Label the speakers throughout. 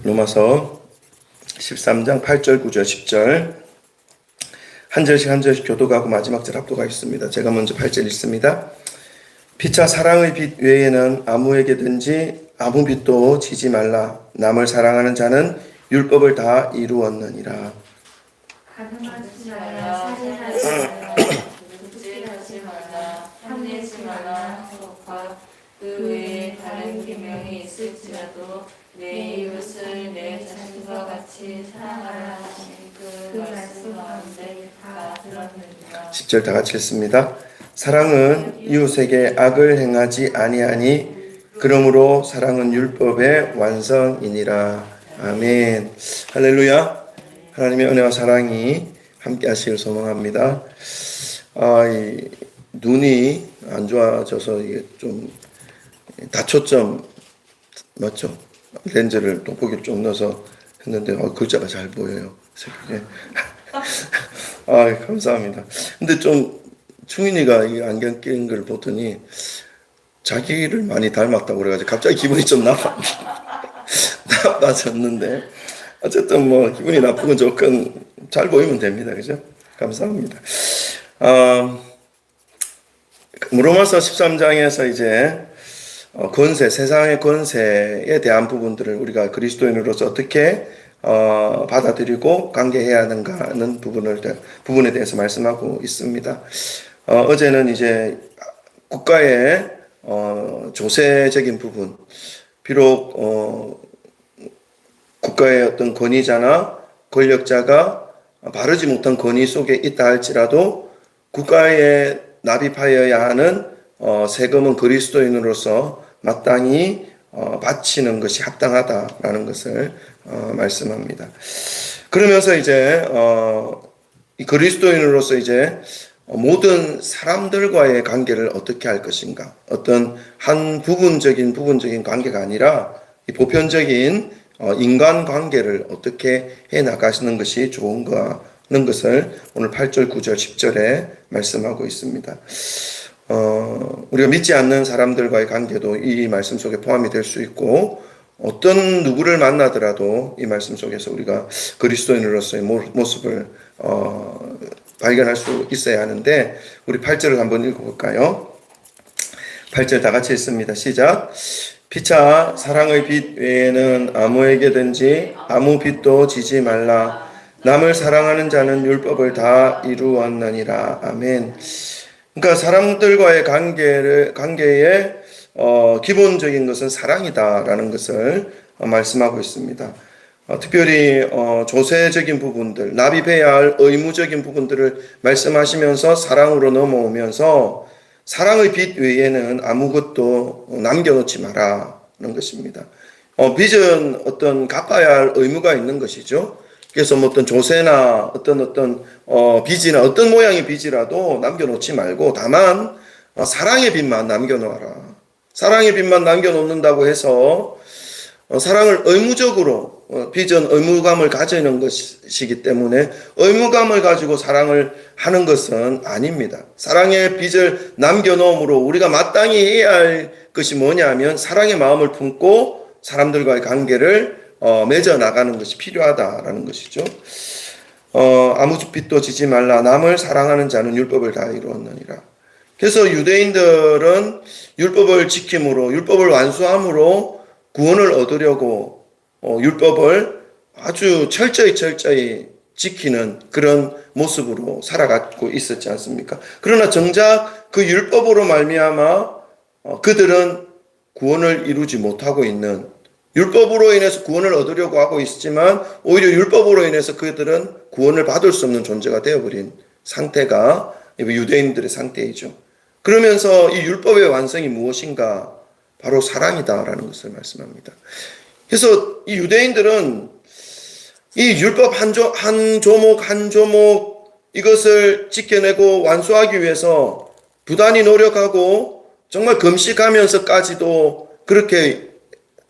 Speaker 1: 로마서 13장 8절, 9절, 10절 한 절씩 한 절씩 교독하고 마지막 절 합독하겠습니다. 제가 먼저 8절 읽습니다. 피차 사랑의 빛 외에는 아무에게든지 아무 빛도 지지 말라. 남을 사랑하는 자는 율법을 다 이루었느니라.
Speaker 2: 가늠하지 말라, 살인하지 말라, 도둑질하지 말라, 탐내지 말라, 속과 그 외에 다른 계명이 있을지라도 내 이웃을 내 자신과 같이 사랑하라 하신 그 말씀 가운데 다 들었느니라. 10절
Speaker 1: 다 같이 읽습니다. 사랑은 이웃에게 악을 행하지 아니하니 그러므로 사랑은 율법의 완성이니라. 아멘. 할렐루야. 하나님의 은혜와 사랑이 함께 하시길 소망합니다. 이 눈이 안 좋아져서 이게 좀 다초점 맞죠? 렌즈를 돋보기를 좀 넣어서 했는데 글자가 잘 보여요. 새벽에. 감사합니다. 근데 좀 충인이가 이 안경 낀 걸 보더니 자기를 많이 닮았다고 그래가지고 갑자기 기분이 좀 나빠졌는데 어쨌든 뭐 기분이 나쁘건 좋건 잘 보이면 됩니다. 그죠? 감사합니다. 로마서 13장에서 이제 권세, 세상의 권세에 대한 부분들을 우리가 그리스도인으로서 어떻게 받아들이고 관계해야 하는가 하는 부분에 대해서 말씀하고 있습니다. 어제는 이제 국가의 조세적인 부분, 비록 국가의 어떤 권위자나 권력자가 바르지 못한 권위 속에 있다 할지라도 국가에 납입하여야 하는 세금은 그리스도인으로서 마땅히 바치는 것이 합당하다라는 것을 말씀합니다. 그러면서 이제 이 그리스도인으로서 이제 모든 사람들과의 관계를 어떻게 할 것인가, 어떤 한 부분적인 관계가 아니라 이 보편적인 인간 관계를 어떻게 해 나가시는 것이 좋은가 하는 것을 오늘 8절, 9절, 10절에 말씀하고 있습니다. 우리가 믿지 않는 사람들과의 관계도 이 말씀 속에 포함이 될 수 있고, 어떤 누구를 만나더라도 이 말씀 속에서 우리가 그리스도인으로서의 모습을 발견할 수 있어야 하는데, 우리 8절을 한번 읽어볼까요? 8절 다 같이 읽습니다. 시작. 피차 사랑의 빛 외에는 아무에게든지 아무 빛도 지지 말라. 남을 사랑하는 자는 율법을 다 이루었느니라. 아멘. 그러니까 사람들과의 관계의 기본적인 것은 사랑이다라는 것을 말씀하고 있습니다. 특별히 조세적인 부분들, 납입해야 할 의무적인 부분들을 말씀하시면서 사랑으로 넘어오면서 사랑의 빛 외에는 아무것도 남겨놓지 마라는 것입니다. 빚은 어떤 갚아야 할 의무가 있는 것이죠. 그래서 뭐 어떤 조세나 어떤 빚이나 어떤 모양의 빚이라도 남겨놓지 말고 다만 사랑의 빚만 남겨놓아라. 사랑의 빚만 남겨놓는다고 해서 사랑을 의무적으로 빚은 의무감을 가지는 것이기 때문에 의무감을 가지고 사랑을 하는 것은 아닙니다. 사랑의 빚을 남겨놓음으로 우리가 마땅히 해야 할 것이 뭐냐면 사랑의 마음을 품고 사람들과의 관계를 맺어 나가는 것이 필요하다라는 것이죠. 아무 빚도 지지 말라. 남을 사랑하는 자는 율법을 다 이루었느니라. 그래서 유대인들은 율법을 지킴으로, 율법을 완수함으로 구원을 얻으려고 율법을 아주 철저히 지키는 그런 모습으로 살아가고 있었지 않습니까? 그러나 정작 그 율법으로 말미암아 그들은 구원을 이루지 못하고 있는, 율법으로 인해서 구원을 얻으려고 하고 있지만 오히려 율법으로 인해서 그들은 구원을 받을 수 없는 존재가 되어버린 상태가 유대인들의 상태이죠. 그러면서 이 율법의 완성이 무엇인가? 바로 사랑이다라는 것을 말씀합니다. 그래서 이 유대인들은 이 율법 한 조목 이것을 지켜내고 완수하기 위해서 부단히 노력하고 정말 금식하면서까지도 그렇게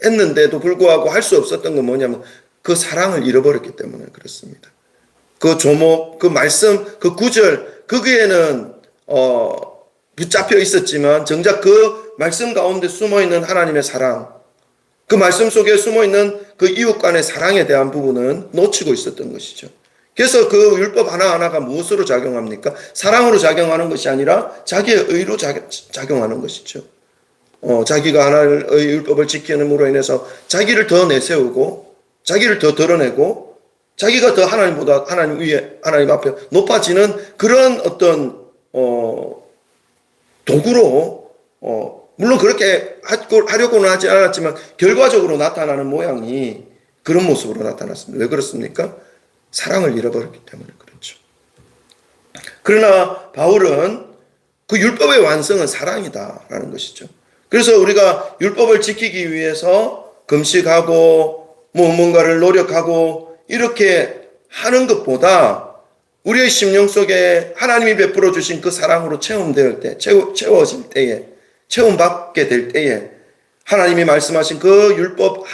Speaker 1: 했는데도 불구하고 할 수 없었던 건 뭐냐면 그 사랑을 잃어버렸기 때문에 그렇습니다. 그 조목, 그 말씀, 그 구절, 거기에는 붙잡혀 있었지만 정작 그 말씀 가운데 숨어있는 하나님의 사랑, 그 말씀 속에 숨어있는 그 이웃 간의 사랑에 대한 부분은 놓치고 있었던 것이죠. 그래서 그 율법 하나하나가 무엇으로 작용합니까? 사랑으로 작용하는 것이 아니라 자기의 의로 작용하는 것이죠. 자기가 하나의 율법을 지키는으로 인해서 자기를 더 내세우고 자기를 더 드러내고 자기가 더 하나님보다 하나님 위에 하나님 앞에 높아지는 그런 어떤 도구로 물론 그렇게 하려고는 하지 않았지만 결과적으로 나타나는 모양이 그런 모습으로 나타났습니다. 왜 그렇습니까? 사랑을 잃어버렸기 때문에 그렇죠. 그러나 바울은 그 율법의 완성은 사랑이다라는 것이죠. 그래서 우리가 율법을 지키기 위해서 금식하고 뭔가를 노력하고 이렇게 하는 것보다 우리의 심령 속에 하나님이 베풀어 주신 그 사랑으로 체험될 때, 채워질 때에, 체험받게 될 때에 하나님이 말씀하신 그 율법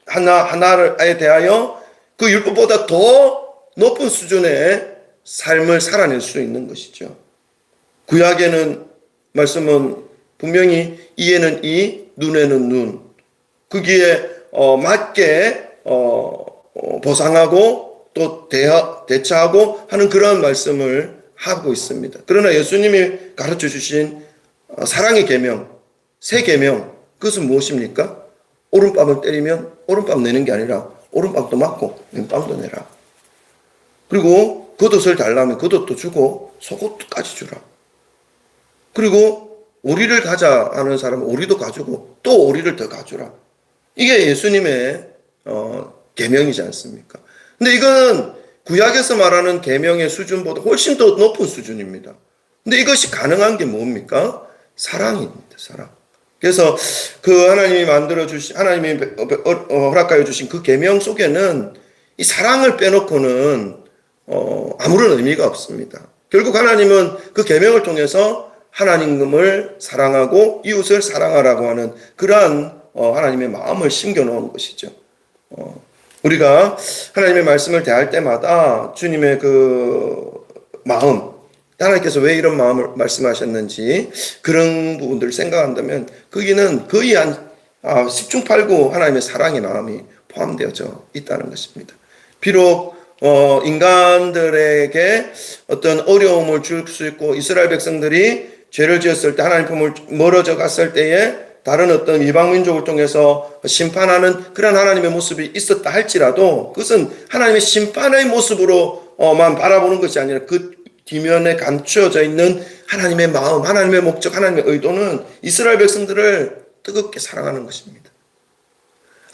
Speaker 1: 하나에 대하여 그 율법보다 더 높은 수준의 삶을 살아낼 수 있는 것이죠. 구약에는 말씀은 분명히 이에는 이, 눈에는 눈, 거기에 맞게 보상하고 또 대처하고 하는 그런 말씀을 하고 있습니다. 그러나 예수님이 가르쳐 주신 사랑의 계명, 새 계명, 그것은 무엇입니까? 오른밤을 때리면 오른밤 내는 게 아니라 오른밤도 맞고 왼밤도 내라. 그리고 겉옷을 달라면 겉옷도 주고 속옷까지 주라. 그리고 오리를 가자 하는 사람은 오리도 가주고 또 오리를 더 가주라. 이게 예수님의 계명이지 않습니까? 근데 이거는 구약에서 말하는 계명의 수준보다 훨씬 더 높은 수준입니다. 근데 이것이 가능한 게 뭡니까? 사랑입니다. 사랑. 그래서 그 하나님이 만들어 주신 하나님이 허락하여 주신 그 계명 속에는 이 사랑을 빼놓고는 아무런 의미가 없습니다. 결국 하나님은 그 계명을 통해서 하나님을 사랑하고 이웃을 사랑하라고 하는 그러한 하나님의 마음을 심겨 놓은 것이죠. 우리가 하나님의 말씀을 대할 때마다 주님의 그 마음, 하나님께서 왜 이런 마음을 말씀하셨는지 그런 부분들을 생각한다면 거기는 거의 한 10중 8구 하나님의 사랑의 마음이 포함되어져 있다는 것입니다. 비록 인간들에게 어떤 어려움을 줄 수 있고 이스라엘 백성들이 죄를 지었을 때 하나님 품을 멀어져 갔을 때에 다른 어떤 이방 민족을 통해서 심판하는 그런 하나님의 모습이 있었다 할지라도 그것은 하나님의 심판의 모습으로만 바라보는 것이 아니라 그 뒤면에 감추어져 있는 하나님의 마음, 하나님의 목적, 하나님의 의도는 이스라엘 백성들을 뜨겁게 사랑하는 것입니다.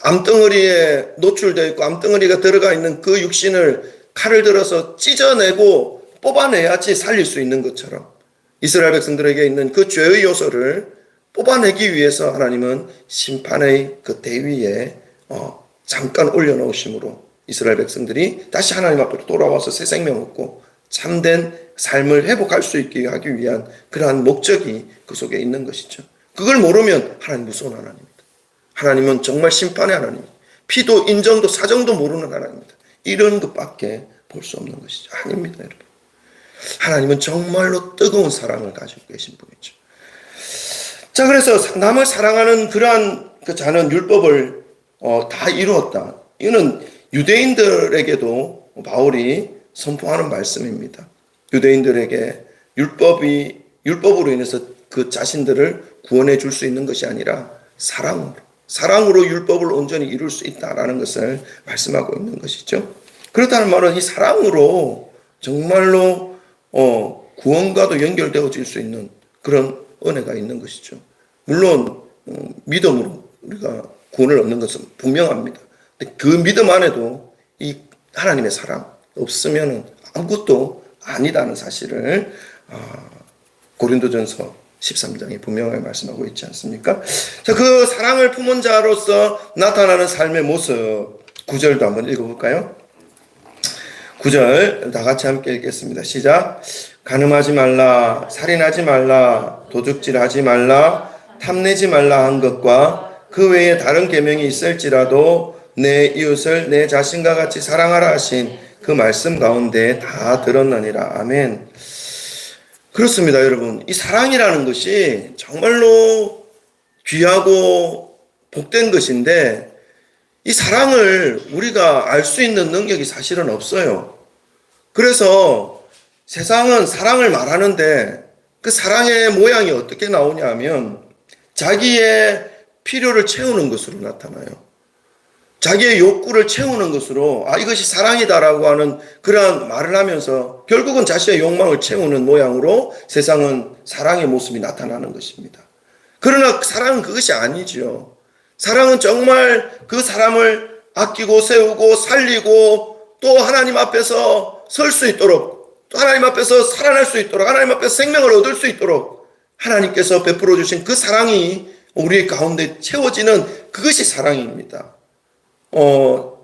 Speaker 1: 암덩어리에 노출되어 있고 암덩어리가 들어가 있는 그 육신을 칼을 들어서 찢어내고 뽑아내야지 살릴 수 있는 것처럼 이스라엘 백성들에게 있는 그 죄의 요소를 뽑아내기 위해서 하나님은 심판의 그 대위에 잠깐 올려놓으심으로 이스라엘 백성들이 다시 하나님 앞으로 돌아와서 새 생명 얻고 참된 삶을 회복할 수 있게 하기 위한 그러한 목적이 그 속에 있는 것이죠. 그걸 모르면 하나님 무서운 하나님입니다. 하나님은 정말 심판의 하나님입니다. 피도 인정도 사정도 모르는 하나님입니다. 이런 것밖에 볼 수 없는 것이죠. 아닙니다, 여러분. 하나님은 정말로 뜨거운 사랑을 가지고 계신 분이죠. 자, 그래서 남을 사랑하는 그러한 그 자는 율법을 다 이루었다. 이거는 유대인들에게도 바울이 선포하는 말씀입니다. 유대인들에게 율법으로 인해서 그 자신들을 구원해 줄 수 있는 것이 아니라 사랑으로 율법을 온전히 이룰 수 있다라는 것을 말씀하고 있는 것이죠. 그렇다는 말은 이 사랑으로 정말로 구원과도 연결되어질 수 있는 그런 은혜가 있는 것이죠. 물론 믿음으로 우리가 구원을 얻는 것은 분명합니다. 근데 그 믿음 안에도 이 하나님의 사랑 없으면 아무것도 아니다는 사실을 고린도전서 13장에 분명하게 말씀하고 있지 않습니까? 자, 그 사랑을 품은 자로서 나타나는 삶의 모습 9절도 한번 읽어볼까요? 9절 다 같이 함께 읽겠습니다. 시작. 간음하지 말라, 살인하지 말라, 도둑질하지 말라, 탐내지 말라 한 것과 그 외에 다른 계명이 있을지라도 내 이웃을 내 자신과 같이 사랑하라 하신 그 말씀 가운데 다 들었느니라. 아멘. 그렇습니다, 여러분. 이 사랑이라는 것이 정말로 귀하고 복된 것인데 이 사랑을 우리가 알 수 있는 능력이 사실은 없어요. 그래서 세상은 사랑을 말하는데 그 사랑의 모양이 어떻게 나오냐 하면 자기의 필요를 채우는 것으로 나타나요. 자기의 욕구를 채우는 것으로 이것이 사랑이다라고 하는 그러한 말을 하면서 결국은 자신의 욕망을 채우는 모양으로 세상은 사랑의 모습이 나타나는 것입니다. 그러나 사랑은 그것이 아니죠. 사랑은 정말 그 사람을 아끼고 세우고 살리고 또 하나님 앞에서 설 수 있도록 또 하나님 앞에서 살아날 수 있도록 하나님 앞에서 생명을 얻을 수 있도록 하나님께서 베풀어 주신 그 사랑이 우리 가운데 채워지는 그것이 사랑입니다.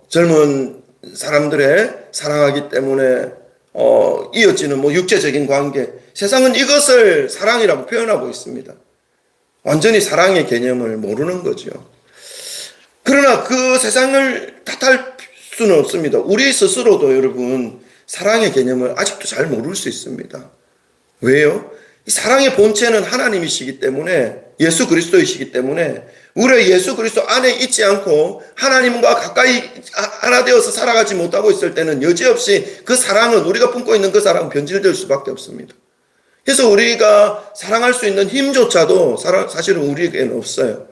Speaker 1: 젊은 사람들의 사랑하기 때문에 이어지는 육체적인 관계, 세상은 이것을 사랑이라고 표현하고 있습니다. 완전히 사랑의 개념을 모르는 거죠. 그러나 그 세상을 탓할 수는 없습니다. 우리 스스로도 여러분 사랑의 개념을 아직도 잘 모를 수 있습니다. 왜요? 이 사랑의 본체는 하나님이시기 때문에, 예수 그리스도이시기 때문에 우리 예수 그리스도 안에 있지 않고 하나님과 가까이 하나 되어서 살아가지 못하고 있을 때는 여지없이 그 사랑은, 우리가 품고 있는 그 사랑은 변질될 수밖에 없습니다. 그래서 우리가 사랑할 수 있는 힘조차도 사실은 우리에게는 없어요.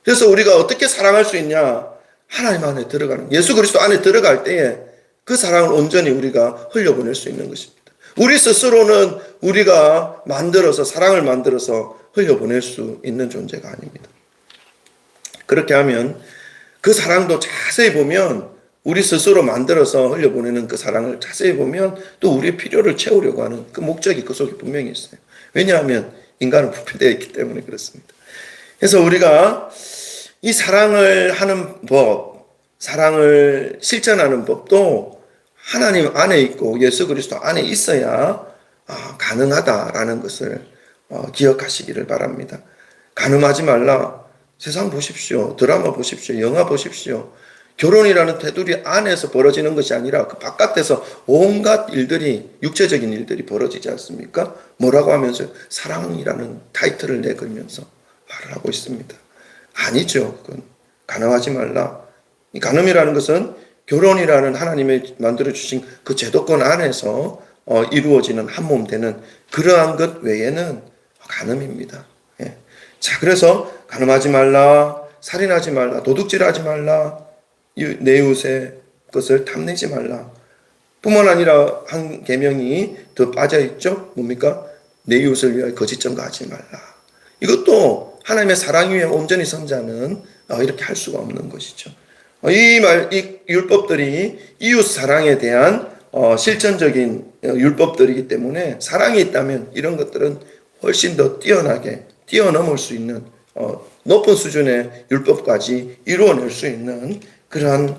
Speaker 1: 그래서 우리가 어떻게 사랑할 수 있냐? 하나님 안에 들어가는, 예수 그리스도 안에 들어갈 때에 그 사랑을 온전히 우리가 흘려보낼 수 있는 것입니다. 우리 스스로는 우리가 사랑을 만들어서 흘려보낼 수 있는 존재가 아닙니다. 그렇게 하면 그 사랑도 자세히 보면, 우리 스스로 만들어서 흘려보내는 그 사랑을 자세히 보면 또 우리의 필요를 채우려고 하는 그 목적이 그 속에 분명히 있어요. 왜냐하면 인간은 부패되어 있기 때문에 그렇습니다. 그래서 우리가 이 사랑을 하는 법, 사랑을 실천하는 법도 하나님 안에 있고 예수 그리스도 안에 있어야 가능하다라는 것을 기억하시기를 바랍니다. 가늠하지 말라. 세상 보십시오. 드라마 보십시오. 영화 보십시오. 결혼이라는 테두리 안에서 벌어지는 것이 아니라 그 바깥에서 온갖 일들이, 육체적인 일들이 벌어지지 않습니까? 뭐라고 하면서 사랑이라는 타이틀을 내걸면서 말을 하고 있습니다. 아니죠. 그건 가늠하지 말라. 이 가늠이라는 것은 결혼이라는 하나님의 만들어주신 그 제도권 안에서 이루어지는 한 몸 되는 그러한 것 외에는 가늠입니다. 예. 자, 그래서 가늠하지 말라, 살인하지 말라, 도둑질하지 말라, 내 이웃의 것을 탐내지 말라. 뿐만 아니라 한 계명이 더 빠져 있죠. 뭡니까? 내 이웃을 위하여 거짓 증거하지 말라. 이것도 하나님의 사랑 위에 온전히 선 자는 이렇게 할 수가 없는 것이죠. 이 율법들이 이웃 사랑에 대한 실천적인 율법들이기 때문에 사랑이 있다면 이런 것들은 훨씬 더 뛰어나게 뛰어넘을 수 있는 높은 수준의 율법까지 이루어낼 수 있는 그러한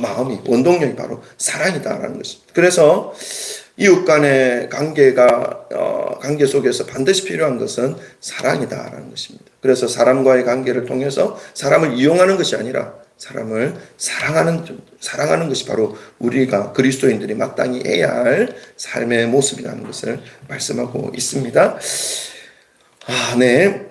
Speaker 1: 마음이, 원동력이 바로 사랑이다라는 것입니다. 그래서 이웃 간의 관계 속에서 반드시 필요한 것은 사랑이다라는 것입니다. 그래서 사람과의 관계를 통해서 사람을 이용하는 것이 아니라 사람을 사랑하는 것이 바로 우리가 그리스도인들이 마땅히 해야 할 삶의 모습이라는 것을 말씀하고 있습니다. 네.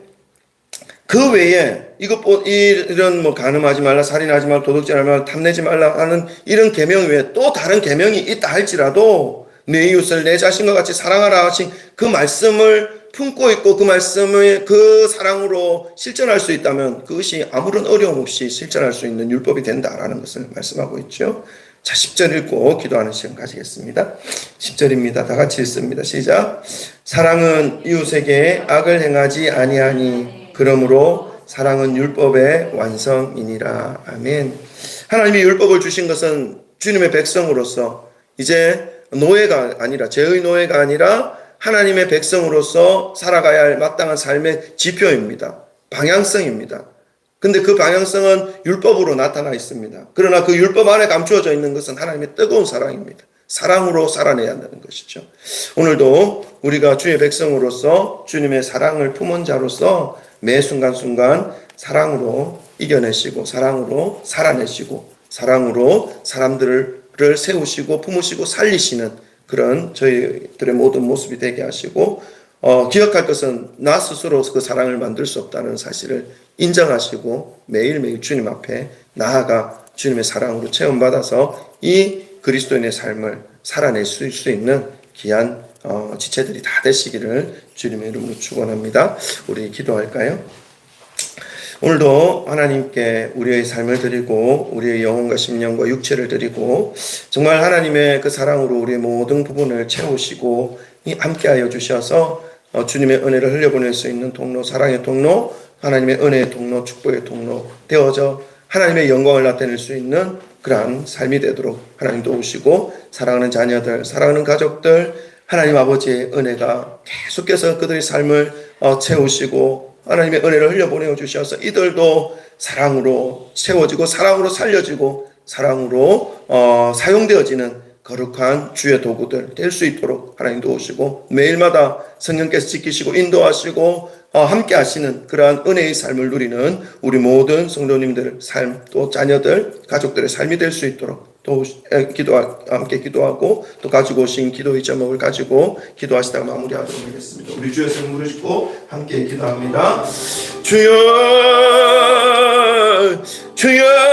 Speaker 1: 그 외에 이런 가늠하지 말라, 살인하지 말라, 도둑질하지 말라, 탐내지 말라 하는 이런 계명 외에 또 다른 계명이 있다 할지라도 내 이웃을 내 자신과 같이 사랑하라 하신 그 말씀을 품고 있고 그 말씀을 그 사랑으로 실천할 수 있다면 그것이 아무런 어려움 없이 실천할 수 있는 율법이 된다라는 것을 말씀하고 있죠. 자, 10절 읽고 기도하는 시간 가지겠습니다. 10절입니다. 다 같이 읽습니다. 시작. 사랑은 이웃에게 악을 행하지 아니하니 그러므로 사랑은 율법의 완성이니라. 아멘. 하나님이 율법을 주신 것은 주님의 백성으로서 이제 노예가 아니라, 죄의 노예가 아니라 하나님의 백성으로서 살아가야 할 마땅한 삶의 지표입니다. 방향성입니다. 근데 그 방향성은 율법으로 나타나 있습니다. 그러나 그 율법 안에 감추어져 있는 것은 하나님의 뜨거운 사랑입니다. 사랑으로 살아내야 한다는 것이죠. 오늘도 우리가 주의 백성으로서 주님의 사랑을 품은 자로서 매 순간순간 사랑으로 이겨내시고 사랑으로 살아내시고 사랑으로 사람들을 세우시고 품으시고 살리시는 그런 저희들의 모든 모습이 되게 하시고 기억할 것은 나 스스로 그 사랑을 만들 수 없다는 사실을 인정하시고 매일매일 주님 앞에 나아가 주님의 사랑으로 체험받아서 이 그리스도인의 삶을 살아낼 수 있는 귀한 지체들이 다 되시기를 주님의 이름으로 축원합니다. 우리 기도할까요? 오늘도 하나님께 우리의 삶을 드리고 우리의 영혼과 심령과 육체를 드리고 정말 하나님의 그 사랑으로 우리의 모든 부분을 채우시고 함께하여 주셔서 주님의 은혜를 흘려보낼 수 있는 통로, 사랑의 통로, 하나님의 은혜의 통로, 축복의 통로 되어져 하나님의 영광을 나타낼 수 있는 그러한 삶이 되도록 하나님 도우시고 사랑하는 자녀들, 사랑하는 가족들 하나님 아버지의 은혜가 계속해서 그들의 삶을 채우시고 하나님의 은혜를 흘려보내어 주셔서 이들도 사랑으로 채워지고 사랑으로 살려지고 사랑으로 사용되어지는 거룩한 주의 도구들 될 수 있도록 하나님 도우시고 매일마다 성령께서 지키시고 인도하시고 함께 하시는 그러한 은혜의 삶을 누리는 우리 모든 성도님들 삶 또 자녀들 가족들의 삶이 될 수 있도록 함께 기도하고 또 가지고 오신 기도의 제목을 가지고 기도하시다가 마무리하도록 하겠습니다. 우리 주의 성령 부르시고 함께 기도합니다. 주여 주여